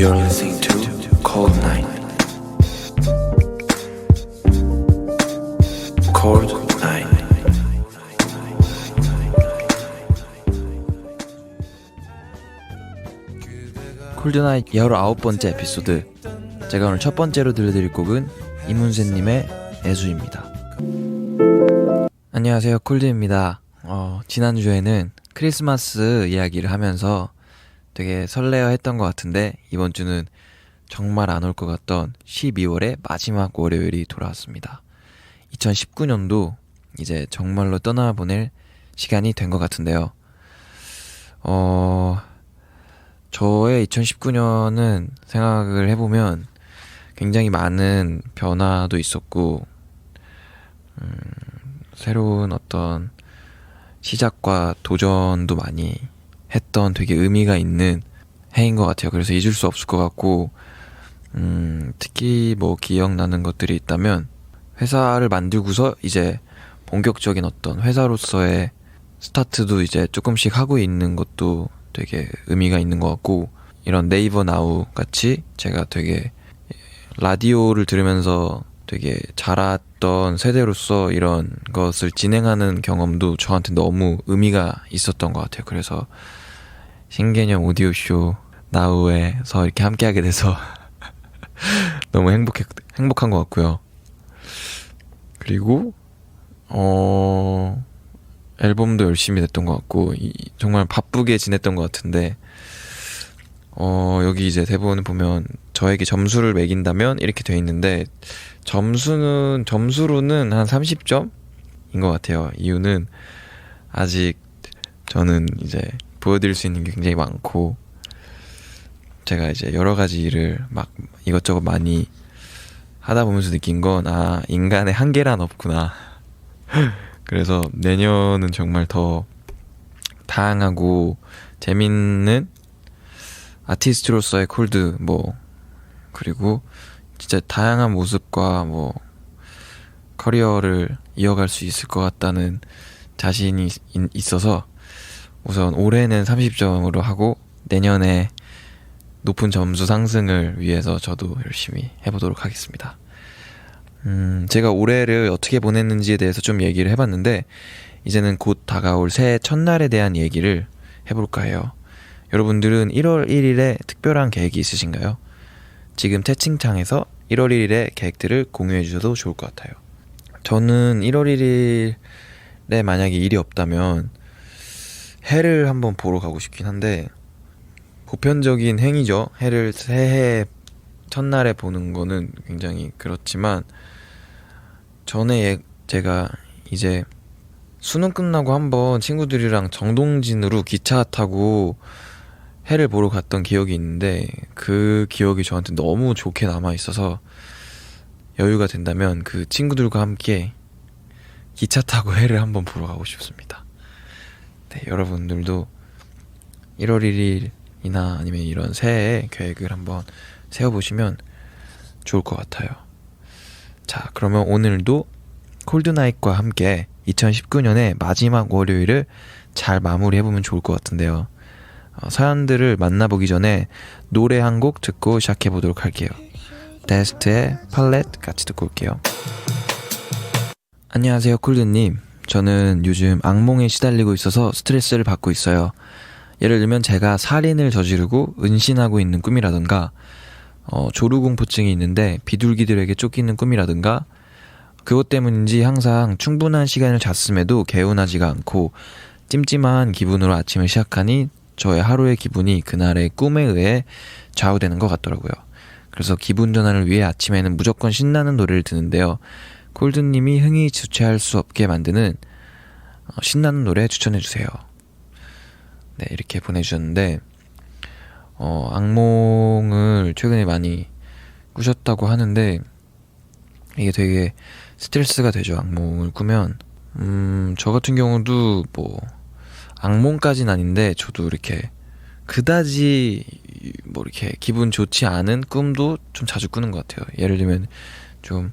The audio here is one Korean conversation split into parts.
You're listening to Cold Night. Cold Night. 콜드나잇 19번째 에피소드. 제가 오늘 첫 번째로 들려드릴 곡은 이문세님의 애수입니다. 안녕하세요, 콜드입니다. 지난주에는 크리스마스 이야기를 하면서 되게 설레어 했던 것 같은데 이번 주는 정말 안 올 것 같던 12월의 마지막 월요일이 돌아왔습니다. 2019년도 이제 정말로 떠나보낼 시간이 된 것 같은데요. 저의 2019년은 생각을 해보면 굉장히 많은 변화도 있었고, 새로운 어떤 시작과 도전도 많이 했던 되게 의미가 있는 해인 것 같아요. 그래서 잊을 수 없을 것 같고, 특히 뭐 기억나는 것들이 있다면 회사를 만들고서 이제 본격적인 어떤 회사로서의 스타트도 이제 조금씩 하고 있는 것도 되게 의미가 있는 것 같고, 이런 네이버 나우 같이 제가 되게 라디오를 들으면서 되게 자랐던 세대로서 이런 것을 진행하는 경험도 저한테 너무 의미가 있었던 것 같아요. 그래서 신개념 오디오쇼 나우에서 이렇게 함께하게 돼서 너무 행복한 것 같고요. 그리고 앨범도 열심히 냈던 것 같고, 정말 바쁘게 지냈던 것 같은데, 여기 이제 대본을 보면 저에게 점수를 매긴다면 이렇게 돼 있는데, 점수로는 한 30점인 것 같아요. 이유는 아직 저는 이제 보여드릴 수 있는 게 굉장히 많고, 제가 이제 여러 가지 일을 막 이것저것 많이 하다 보면서 느낀 건, 인간의 한계란 없구나. 그래서 내년은 정말 더 다양하고 재밌는 아티스트로서의 콜드, 그리고 진짜 다양한 모습과 커리어를 이어갈 수 있을 것 같다는 자신이 있어서 우선 올해는 30점으로 하고 내년에 높은 점수 상승을 위해서 저도 열심히 해보도록 하겠습니다. 제가 올해를 어떻게 보냈는지에 대해서 좀 얘기를 해봤는데, 이제는 곧 다가올 새해 첫날에 대한 얘기를 해볼까 해요. 여러분들은 1월 1일에 특별한 계획이 있으신가요? 지금 채팅창에서 1월 1일의 계획들을 공유해 주셔도 좋을 것 같아요. 저는 1월 1일에 만약에 일이 없다면 해를 한번 보러 가고 싶긴 한데, 보편적인 행위죠. 해를 새해 첫날에 보는 거는 굉장히 그렇지만, 전에 제가 이제 수능 끝나고 한번 친구들이랑 정동진으로 기차 타고 해를 보러 갔던 기억이 있는데, 그 기억이 저한테 너무 좋게 남아있어서 여유가 된다면 그 친구들과 함께 기차 타고 해를 한번 보러 가고 싶습니다. 네, 여러분들도 1월 1일이나 아니면 이런 새해 계획을 한번 세워보시면 좋을 것 같아요. 자, 그러면 오늘도 콜드나잇과 함께 2019년의 마지막 월요일을 잘 마무리해보면 좋을 것 같은데요. 사연들을 만나보기 전에 노래 한 곡 듣고 시작해보도록 할게요. 데스트의 팔렛 같이 듣고 올게요. 안녕하세요, 콜드님. 저는 요즘 악몽에 시달리고 있어서 스트레스를 받고 있어요. 예를 들면 제가 살인을 저지르고 은신하고 있는 꿈이라던가, 조루공포증이 있는데 비둘기들에게 쫓기는 꿈이라든가, 그것 때문인지 항상 충분한 시간을 잤음에도 개운하지가 않고 찜찜한 기분으로 아침을 시작하니 저의 하루의 기분이 그날의 꿈에 의해 좌우되는 것 같더라고요. 그래서 기분 전환을 위해 아침에는 무조건 신나는 노래를 듣는데요. 콜드님이 흥이 주체할 수 없게 만드는 신나는 노래 추천해주세요. 네, 이렇게 보내주셨는데, 악몽을 최근에 많이 꾸셨다고 하는데, 이게 되게 스트레스가 되죠. 악몽을 꾸면. 저 같은 경우도 악몽까지는 아닌데, 저도 이렇게 그다지 이렇게 기분 좋지 않은 꿈도 좀 자주 꾸는 것 같아요. 예를 들면 좀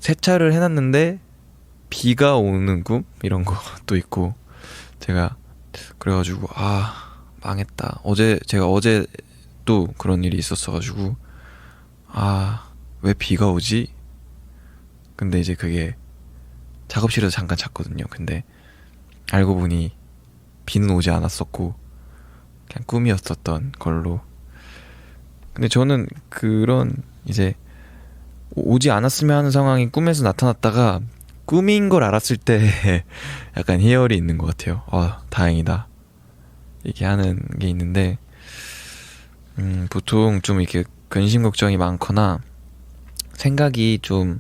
세차를 해놨는데 비가 오는 꿈? 이런 것도 있고, 제가 그래가지고 망했다. 제가 어제 또 그런 일이 있었어가지고 왜 비가 오지? 근데 이제 그게 작업실에서 잠깐 잤거든요. 근데 알고 보니 비는 오지 않았었고 그냥 꿈이었었던 걸로. 근데 저는 그런 이제 오지 않았으면 하는 상황이 꿈에서 나타났다가 꿈인 걸 알았을 때 약간 희열이 있는 것 같아요. 다행이다 이렇게 하는 게 있는데, 보통 좀 이렇게 근심 걱정이 많거나 생각이 좀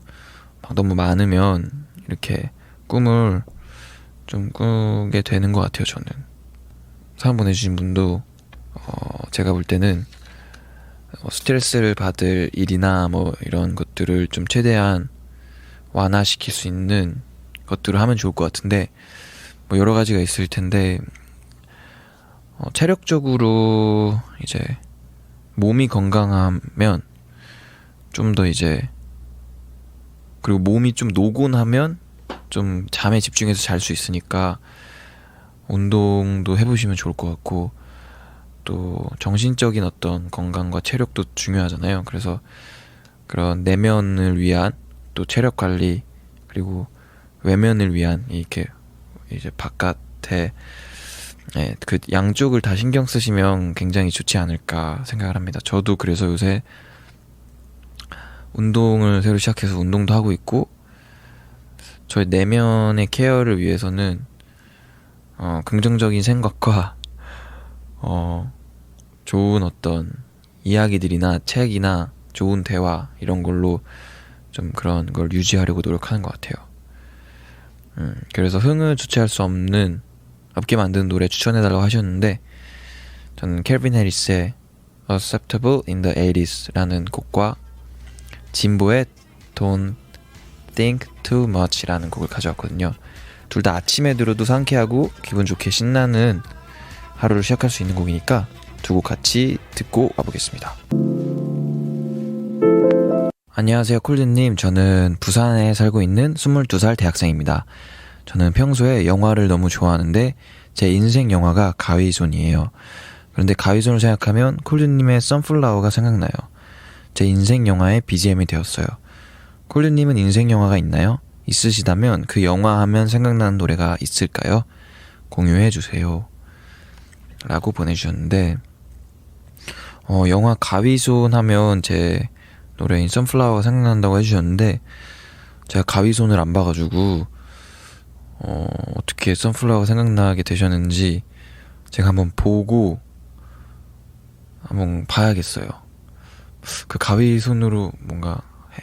막 너무 많으면 이렇게 꿈을 좀 꾸게 되는 것 같아요. 저는 사연 보내주신 분도 제가 볼 때는 스트레스를 받을 일이나 뭐 이런 것들을 좀 최대한 완화시킬 수 있는 것들을 하면 좋을 것 같은데, 뭐 여러 가지가 있을 텐데 체력적으로 이제 몸이 건강하면 좀 더 이제, 그리고 몸이 좀 노곤하면 좀 잠에 집중해서 잘 수 있으니까 운동도 해보시면 좋을 것 같고, 또 정신적인 어떤 건강과 체력도 중요하잖아요. 그래서 그런 내면을 위한 또 체력 관리, 그리고 외면을 위한 이렇게 이제 바깥에 그 양쪽을 다 신경 쓰시면 굉장히 좋지 않을까 생각을 합니다. 저도 그래서 요새 운동을 새로 시작해서 운동도 하고 있고, 저의 내면의 케어를 위해서는 긍정적인 생각과 좋은 어떤 이야기들이나 책이나 좋은 대화 이런 걸로 좀 그런 걸 유지하려고 노력하는 것 같아요. 그래서 흥을 주체할 수 없게 만드는 노래 추천해달라고 하셨는데, 저는 켈빈 해리스의 Acceptable in the 80s 라는 곡과 진보의 Don't Think Too Much 라는 곡을 가져왔거든요. 둘 다 아침에 들어도 상쾌하고 기분 좋게 신나는 하루를 시작할 수 있는 곡이니까 두 곡 같이 듣고 와보겠습니다. 안녕하세요, 콜드님. 저는 부산에 살고 있는 22살 대학생입니다. 저는 평소에 영화를 너무 좋아하는데 제 인생 영화가 가위손이에요. 그런데 가위손을 생각하면 콜드님의 선플라워가 생각나요. 제 인생 영화의 BGM이 되었어요. 콜드님은 인생 영화가 있나요? 있으시다면 그 영화 하면 생각나는 노래가 있을까요? 공유해주세요 라고 보내주셨는데, 영화 가위손 하면 제 노래인 선플라워가 생각난다고 해주셨는데, 제가 가위손을 안 봐가지고 어떻게 선플라워가 생각나게 되셨는지 제가 한번 보고 한번 봐야겠어요. 그 가위손으로 뭔가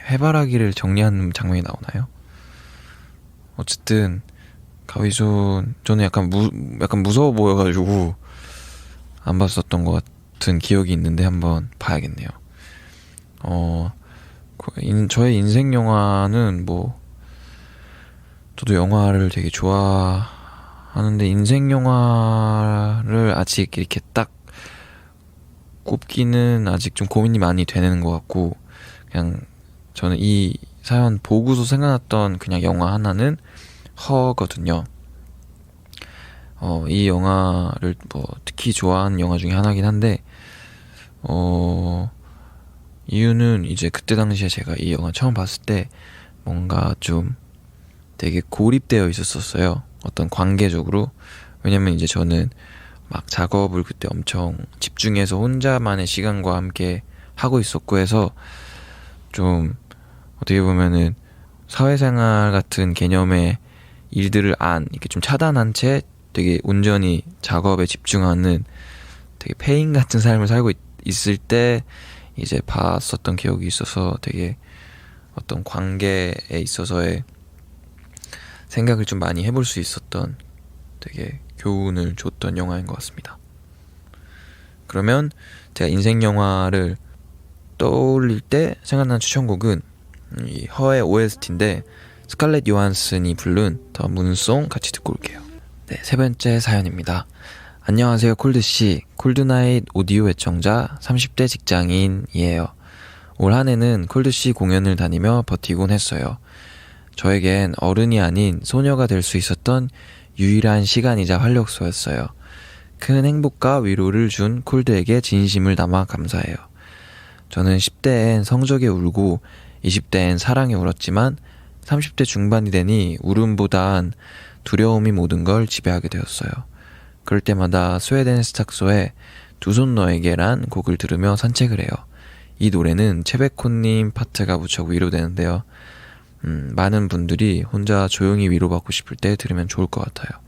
해바라기를 정리하는 장면이 나오나요? 어쨌든 가위손, 저는 약간 무서워 보여가지고 안 봤었던 것 같은 기억이 있는데 한번 봐야겠네요. 저의 인생 영화는 뭐, 저도 영화를 되게 좋아하는데 인생 영화를 아직 이렇게 딱 꼽기는 아직 좀 고민이 많이 되는 것 같고, 그냥 저는 이 사연 보고서 생각났던 그냥 영화 하나는 허거든요. 이 영화를 뭐 특히 좋아하는 영화 중에 하나긴 한데, 이유는 이제 그때 당시에 제가 이 영화 처음 봤을 때 뭔가 좀 되게 고립되어 있었어요. 어떤 관계적으로. 왜냐면 이제 저는 막 작업을 그때 엄청 집중해서 혼자만의 시간과 함께 하고 있었고 해서 좀 어떻게 보면은 사회생활 같은 개념의 일들을 이렇게 좀 차단한 채 되게 온전히 작업에 집중하는 되게 페인 같은 삶을 살고 있을 때 이제 봤었던 기억이 있어서 되게 어떤 관계에 있어서의 생각을 좀 많이 해볼 수 있었던, 되게 교훈을 줬던 영화인 것 같습니다. 그러면 제가 인생 영화를 떠올릴 때 생각나는 추천곡은 이 허의 OST인데 스칼렛 요한슨이 부른 더 문송 같이 듣고 올게요. 네, 세 번째 사연입니다. 안녕하세요, 콜드씨. 콜드나잇 오디오 애청자 30대 직장인이에요. 올 한 해는 콜드씨 공연을 다니며 버티곤 했어요. 저에겐 어른이 아닌 소녀가 될 수 있었던 유일한 시간이자 활력소였어요. 큰 행복과 위로를 준 콜드에게 진심을 담아 감사해요. 저는 10대엔 성적에 울고 20대엔 사랑에 울었지만 30대 중반이 되니 울음보단 두려움이 모든 걸 지배하게 되었어요. 그럴 때마다 스웨덴 스탁소의 두 손 너에게란 곡을 들으며 산책을 해요. 이 노래는 채베코님 파트가 무척 위로되는데요. 많은 분들이 혼자 조용히 위로받고 싶을 때 들으면 좋을 것 같아요.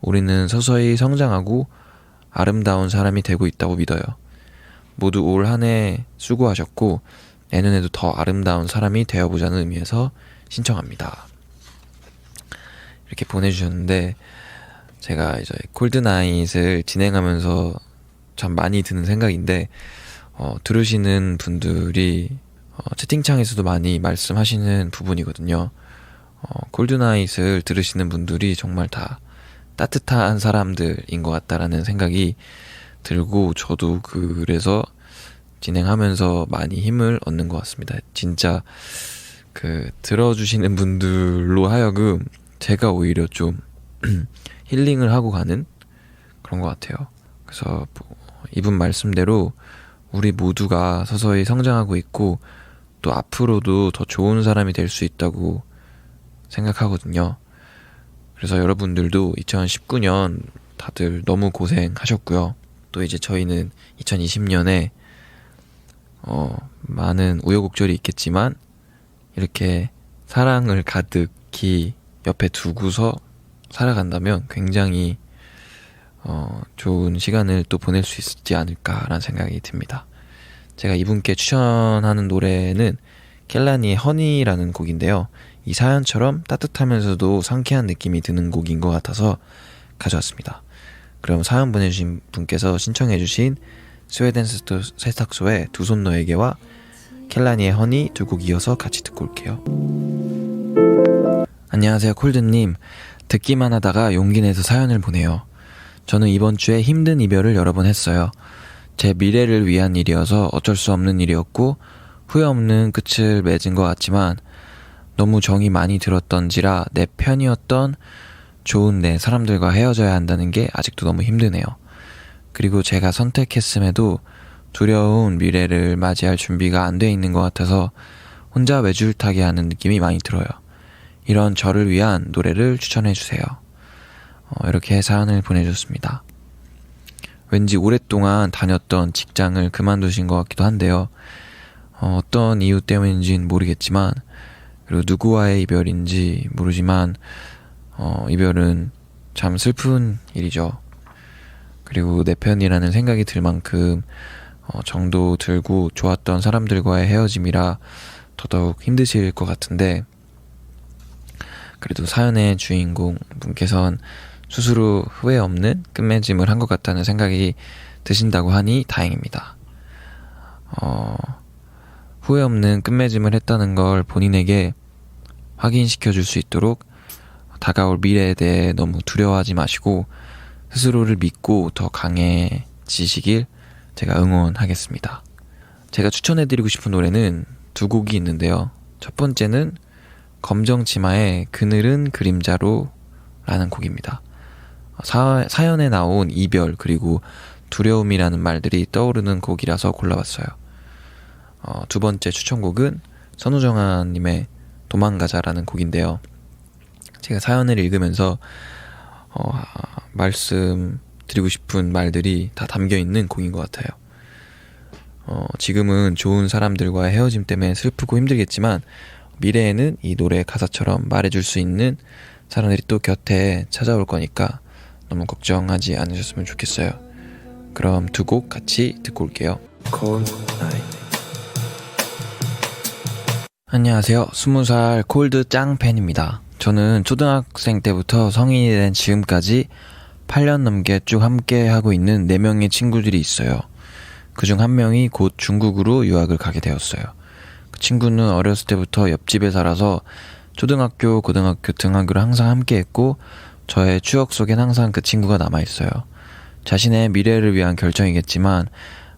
우리는 서서히 성장하고 아름다운 사람이 되고 있다고 믿어요. 모두 올 한 해 수고하셨고 내년에도 더 아름다운 사람이 되어보자는 의미에서 신청합니다. 이렇게 보내주셨는데 제가 이제 콜드나잇을 진행하면서 참 많이 드는 생각인데 들으시는 분들이 채팅창에서도 많이 말씀하시는 부분이거든요. 콜드나잇을 들으시는 분들이 정말 다 따뜻한 사람들인 것 같다라는 생각이 들고 저도 그래서 진행하면서 많이 힘을 얻는 것 같습니다. 진짜 들어주시는 분들로 하여금 제가 오히려 좀 힐링을 하고 가는 그런 것 같아요. 그래서 이분 말씀대로 우리 모두가 서서히 성장하고 있고 또 앞으로도 더 좋은 사람이 될 수 있다고 생각하거든요. 그래서 여러분들도 2019년 다들 너무 고생하셨고요. 또 이제 저희는 2020년에 많은 우여곡절이 있겠지만 이렇게 사랑을 가득히 옆에 두고서 살아간다면 굉장히 좋은 시간을 또 보낼 수 있지 않을까라는 생각이 듭니다. 제가 이분께 추천하는 노래는 켈라니의 허니라는 곡인데요. 이 사연처럼 따뜻하면서도 상쾌한 느낌이 드는 곡인 것 같아서 가져왔습니다. 그럼 사연 보내주신 분께서 신청해주신 스웨덴 세탁소의 두 손 너에게와 켈라니의 허니 두 곡 이어서 같이 듣고 올게요. 안녕하세요, 콜드님. 듣기만 하다가 용기 내서 사연을 보내요. 저는 이번 주에 힘든 이별을 여러 번 했어요. 제 미래를 위한 일이어서 어쩔 수 없는 일이었고 후회 없는 끝을 맺은 것 같지만 너무 정이 많이 들었던지라 내 편이었던 좋은 내 사람들과 헤어져야 한다는 게 아직도 너무 힘드네요. 그리고 제가 선택했음에도 두려운 미래를 맞이할 준비가 안 돼 있는 것 같아서 혼자 외줄타기 하는 느낌이 많이 들어요. 이런 저를 위한 노래를 추천해주세요. 이렇게 사연을 보내줬습니다. 왠지 오랫동안 다녔던 직장을 그만두신 것 같기도 한데요. 어떤 이유 때문인지는 모르겠지만 그리고 누구와의 이별인지 모르지만 이별은 참 슬픈 일이죠. 그리고 내 편이라는 생각이 들 만큼 정도 들고 좋았던 사람들과의 헤어짐이라 더더욱 힘드실 것 같은데 그래도 사연의 주인공 분께서는 스스로 후회 없는 끝맺음을 한 것 같다는 생각이 드신다고 하니 다행입니다. 후회 없는 끝맺음을 했다는 걸 본인에게 확인시켜 줄 수 있도록 다가올 미래에 대해 너무 두려워하지 마시고 스스로를 믿고 더 강해지시길 제가 응원하겠습니다. 제가 추천해드리고 싶은 노래는 두 곡이 있는데요. 첫 번째는 검정치마의 그늘은 그림자로 라는 곡입니다. 사연에 나온 이별 그리고 두려움이라는 말들이 떠오르는 곡이라서 골라봤어요. 두 번째 추천곡은 선우정아님의 도망가자라는 곡인데요. 제가 사연을 읽으면서 말씀드리고 싶은 말들이 다 담겨있는 곡인 것 같아요. 지금은 좋은 사람들과의 헤어짐 때문에 슬프고 힘들겠지만 미래에는 이 노래 가사처럼 말해줄 수 있는 사람들이 또 곁에 찾아올 거니까 너무 걱정하지 않으셨으면 좋겠어요. 그럼 두 곡 같이 듣고 올게요. Cold night. 안녕하세요. 20살 콜드 짱팬입니다. 저는 초등학생 때부터 성인이 된 지금까지 8년 넘게 쭉 함께 하고 있는 4명의 친구들이 있어요. 그중 한 명이 곧 중국으로 유학을 가게 되었어요. 그 친구는 어렸을 때부터 옆집에 살아서 초등학교, 고등학교 등하교를 항상 함께 했고 저의 추억 속엔 항상 그 친구가 남아있어요. 자신의 미래를 위한 결정이겠지만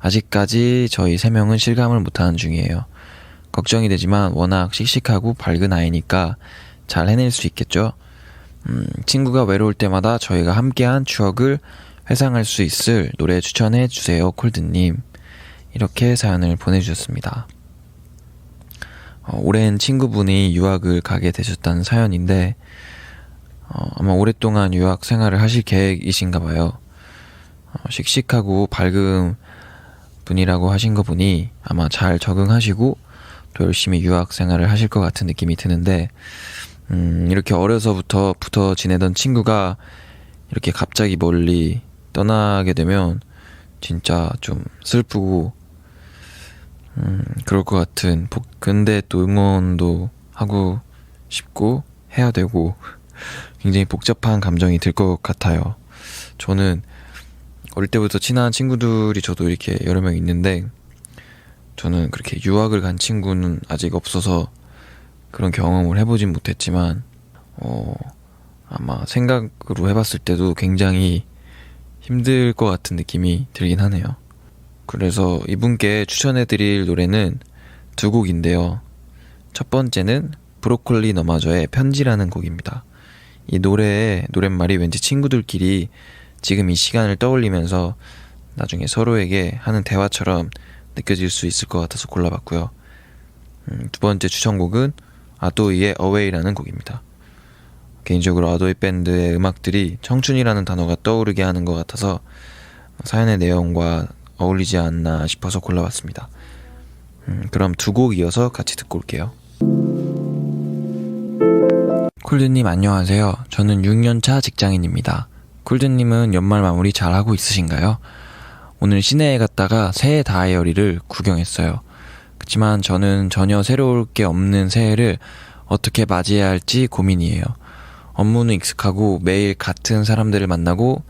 아직까지 저희 3명은 실감을 못하는 중이에요. 걱정이 되지만 워낙 씩씩하고 밝은 아이니까 잘 해낼 수 있겠죠? 친구가 외로울 때마다 저희가 함께한 추억을 회상할 수 있을 노래 추천해 주세요 콜드님. 이렇게 사연을 보내주셨습니다. 오랜 친구분이 유학을 가게 되셨다는 사연인데 아마 오랫동안 유학 생활을 하실 계획이신가 봐요. 씩씩하고 밝은 분이라고 하신 거 보니 아마 잘 적응하시고 또 열심히 유학 생활을 하실 것 같은 느낌이 드는데 이렇게 어려서부터 붙어 지내던 친구가 이렇게 갑자기 멀리 떠나게 되면 진짜 좀 슬프고 그럴 것 같은 근데 또 응원도 하고 싶고 해야 되고 굉장히 복잡한 감정이 들 것 같아요. 저는 어릴 때부터 친한 친구들이 저도 이렇게 여러 명 있는데 저는 그렇게 유학을 간 친구는 아직 없어서 그런 경험을 해보진 못했지만 아마 생각으로 해봤을 때도 굉장히 힘들 것 같은 느낌이 들긴 하네요. 그래서 이분께 추천해드릴 노래는 두 곡인데요. 첫 번째는 브로콜리 너마저의 편지라는 곡입니다. 이 노래의 노랫말이 왠지 친구들끼리 지금 이 시간을 떠올리면서 나중에 서로에게 하는 대화처럼 느껴질 수 있을 것 같아서 골라봤고요. 두 번째 추천곡은 아도이의 Away라는 곡입니다. 개인적으로 아도이 밴드의 음악들이 청춘이라는 단어가 떠오르게 하는 것 같아서 사연의 내용과 어울리지 않나 싶어서 골라봤습니다. 그럼 두 곡 이어서 같이 듣고 올게요. 콜드님 안녕하세요. 저는 6년차 직장인입니다. 콜드님은 연말 마무리 잘하고 있으신가요? 오늘 시내에 갔다가 새해 다이어리를 구경했어요. 그치만 저는 전혀 새로울 게 없는 새해를 어떻게 맞이해야 할지 고민이에요. 업무는 익숙하고 매일 같은 사람들을 만나고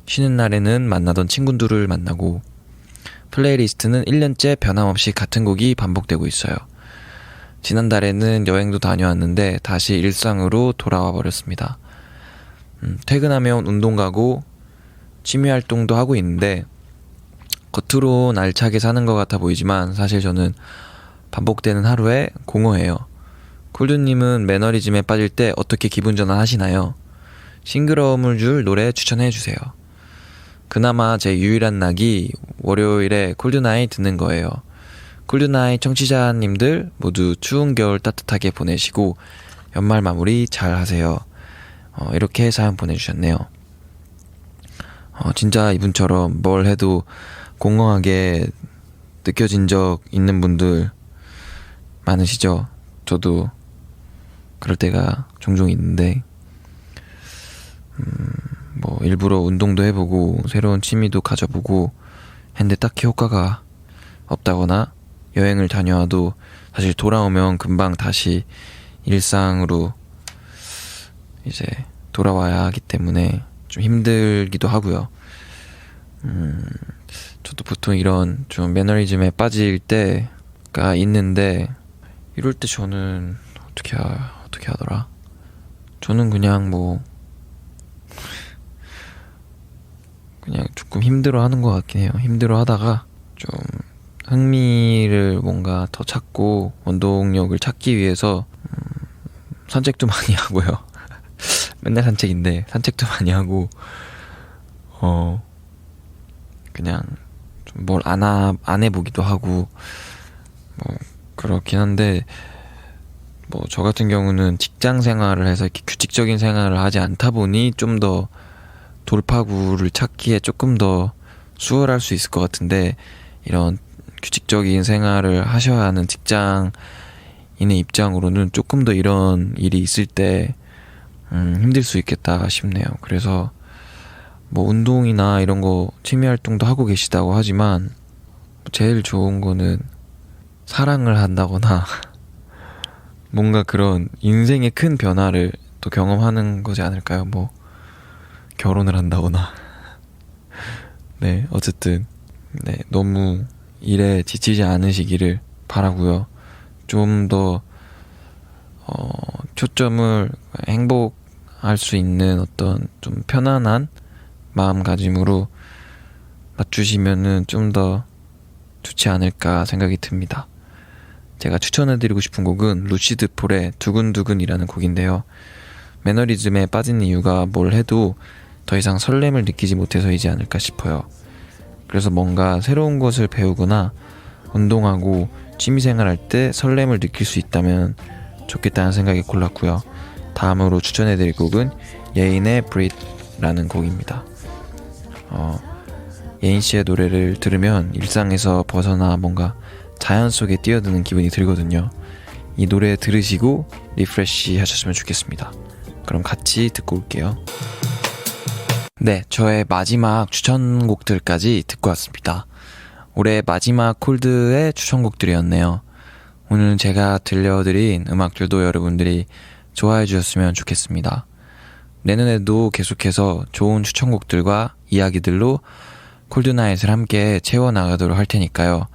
쉬는 날에는 만나던 친구들을 만나고 플레이리스트는 1년째 변함없이 같은 곡이 반복되고 있어요. 지난달에는 여행도 다녀왔는데 다시 일상으로 돌아와 버렸습니다. 퇴근하면 운동 가고 취미활동도 하고 있는데 겉으로는 알차게 사는 것 같아 보이지만 사실 저는 반복되는 하루에 공허해요. 콜드님은 매너리즘에 빠질 때 어떻게 기분 전환하시나요? 싱그러움을 줄 노래 추천해주세요. 그나마 제 유일한 낙이 월요일에 콜드나잇 듣는 거예요. 콜드나잇 청취자님들 모두 추운 겨울 따뜻하게 보내시고 연말 마무리 잘 하세요. 이렇게 사연 보내주셨네요. 진짜 이분처럼 뭘 해도 공허하게 느껴진 적 있는 분들 많으시죠? 저도 그럴 때가 종종 있는데 뭐 일부러 운동도 해보고 새로운 취미도 가져보고 했는데 딱히 효과가 없다거나 여행을 다녀와도 사실 돌아오면 금방 다시 일상으로 이제 돌아와야 하기 때문에 좀 힘들기도 하고요. 저도 보통 이런 좀 매너리즘에 빠질 때가 있는데 이럴 때 저는 어떻게 하더라? 저는 그냥 그냥 조금 힘들어하는 것 같긴 해요. 힘들어하다가 좀 흥미를 뭔가 더 찾고 원동력을 찾기 위해서 산책도 많이 하고요. 맨날 산책인데 산책도 많이 하고 그냥 좀 뭘 안 해보기도 하고 뭐 그렇긴 한데 뭐 저 같은 경우는 직장 생활을 해서 이렇게 규칙적인 생활을 하지 않다 보니 좀 더 돌파구를 찾기에 조금 더 수월할 수 있을 것 같은데 이런 규칙적인 생활을 하셔야 하는 직장인의 입장으로는 조금 더 이런 일이 있을 때 힘들 수 있겠다 싶네요. 그래서 뭐 운동이나 이런 거 취미 활동도 하고 계시다고 하지만 제일 좋은 거는 사랑을 한다거나 뭔가 그런 인생의 큰 변화를 또 경험하는 거지 않을까요? 뭐 결혼을 한다거나 네, 어쨌든 네, 너무 일에 지치지 않으시기를 바라고요. 좀 더 초점을 행복할 수 있는 어떤 좀 편안한 마음가짐으로 맞추시면은 좀 더 좋지 않을까 생각이 듭니다. 제가 추천해드리고 싶은 곡은 루시드 폴의 두근두근이라는 곡인데요. 매너리즘에 빠진 이유가 뭘 해도 더 이상 설렘을 느끼지 못해서이지 않을까 싶어요. 그래서 뭔가 새로운 것을 배우거나 운동하고 취미생활할 때 설렘을 느낄 수 있다면 좋겠다는 생각에 골랐고요. 다음으로 추천해드릴 곡은 예인의 Breathe라는 곡입니다. 예인 씨의 노래를 들으면 일상에서 벗어나 뭔가 자연 속에 뛰어드는 기분이 들거든요. 이 노래 들으시고 리프레시 하셨으면 좋겠습니다. 그럼 같이 듣고 올게요. 네, 저의 마지막 추천곡들까지 듣고 왔습니다. 올해 마지막 콜드의 추천곡들이었네요. 오늘 제가 들려드린 음악들도 여러분들이 좋아해 주셨으면 좋겠습니다. 내년에도 계속해서 좋은 추천곡들과 이야기들로 콜드나잇을 함께 채워나가도록 할 테니까요.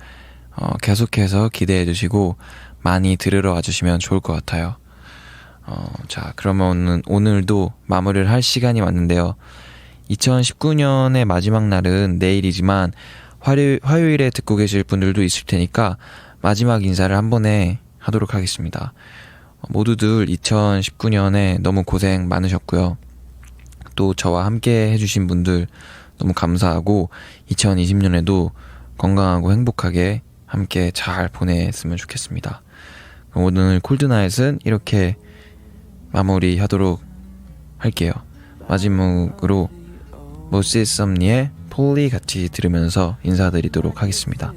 계속해서 기대해 주시고 많이 들으러 와주시면 좋을 것 같아요. 자, 그러면 오늘도 마무리를 할 시간이 왔는데요. 2019년의 마지막 날은 내일이지만 화요일에 듣고 계실 분들도 있을 테니까 마지막 인사를 한 번에 하도록 하겠습니다. 모두들 2019년에 너무 고생 많으셨고요. 또 저와 함께 해주신 분들 너무 감사하고 2020년에도 건강하고 행복하게 함께 잘 보냈으면 좋겠습니다. 오늘 콜드나잇은 이렇게 마무리하도록 할게요. 마지막으로 모시스 썸니의 폴리 같이 들으면서 인사드리도록 하겠습니다.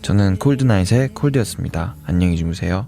저는 콜드나잇의 콜드였습니다. 안녕히 주무세요.